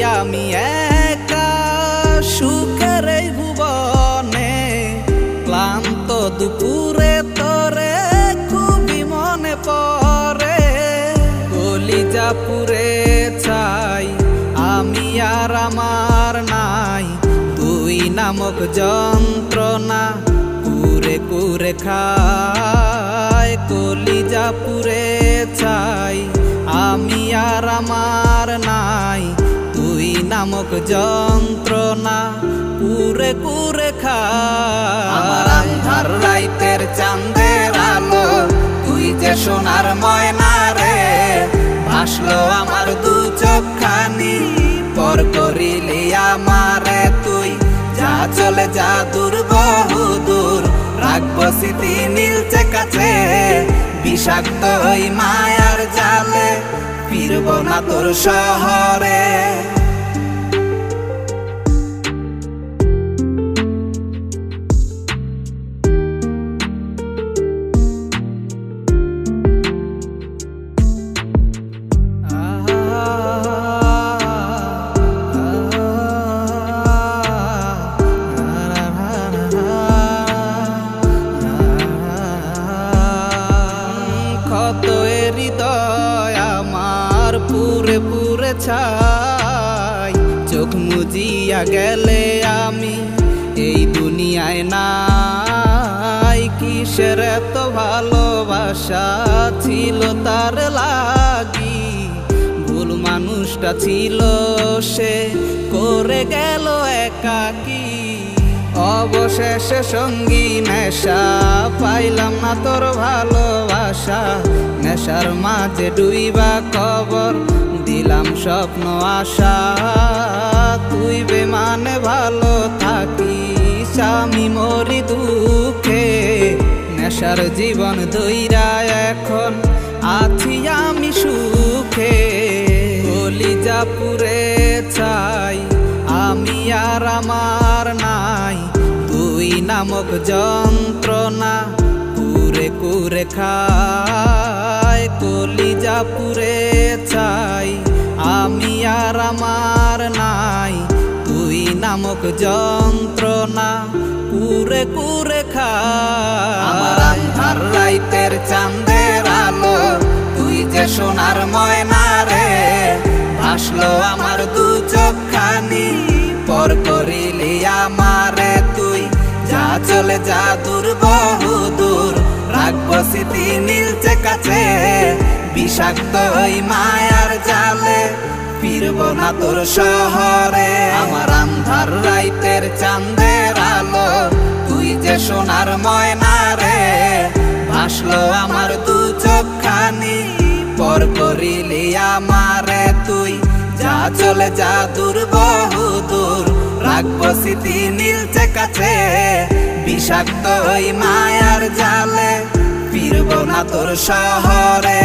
আমি একা সুখের এই ভুবনে, ক্লান্ত দুপুরে তোরে খুবই মনে পড়ে। কলিজা পুরে চাই আমি আর আমার নাই, তুই নামক যন্ত্রণা কুরে কুরে খায়। কলিজা পুরে চাই আমি আর আমার নাই, তুই নামক যন্ত্রণা কুরে কুরে খায়। আমার আন্ধার রাইতের চাঁদের আলো, তুই যে সোনার ময়না রে, ভাসলো আমার দু চোখখানি পর করিলি আমারে তুই। যা চলে যা দূর বহু দূর, রাখবো স্মৃতি নীলচে কাছে, বিষাক্ত ওই মায়ার জালে ফিরব না তোর শহরে। কত হৃদয় আমার পুরে পুরে ছাই, চোখ মুজিয়া গেলে আমি এই দুনিয়ায় নাই। কিসের এত ভালোবাসা ছিল তার লাগি, ভুল মানুষটা ছিল সে করে গেল একাকী। অবশেষে সঙ্গী নেশা পাইলাম না তোর ভালোবাসা, নেশার মাঝে ডুইবা কবর দিলাম স্বপ্ন আশা। তুই বেমানে ভালো থাকিস আমি মরি দুঃখে, নেশার জীবন ধইরা এখন আছি আমি সুখে। কলিজা পুরে চাই আমি আর আমার নাই, তুই নামক যন্ত্রণা কুরে কুরে খায়। কলিজা পুরে চাই আমি আর আমার নাই, তুই নামক যন্ত্রণা কুরে কুরে খায়। আমার আন্ধার রাইতের চাঁদের আলো, তুই যে সোনার ময়না রে, ভাসলো আমার দু চোখখানি পর করিলি আমারে তুই। যা চলে যা দূর বহু দূর, রাখবো স্মৃতি নীলচে কাছে, বিষাক্ত ওই মায়ার জালে ফিরব না তোর শহরে। আমার আন্ধার রাইতের চাঁদের আলো, তুই যে সোনার ময়না রে, ভাসলো আমার দু চোখখানি পর করিলি আমারে তুই। যা চলে যা দূর বহু দূর, রাখবো স্মৃতি নীলচে কাছে, বিষাক্ত ওই মায়ার জালে ফিরব না তোর শহরে।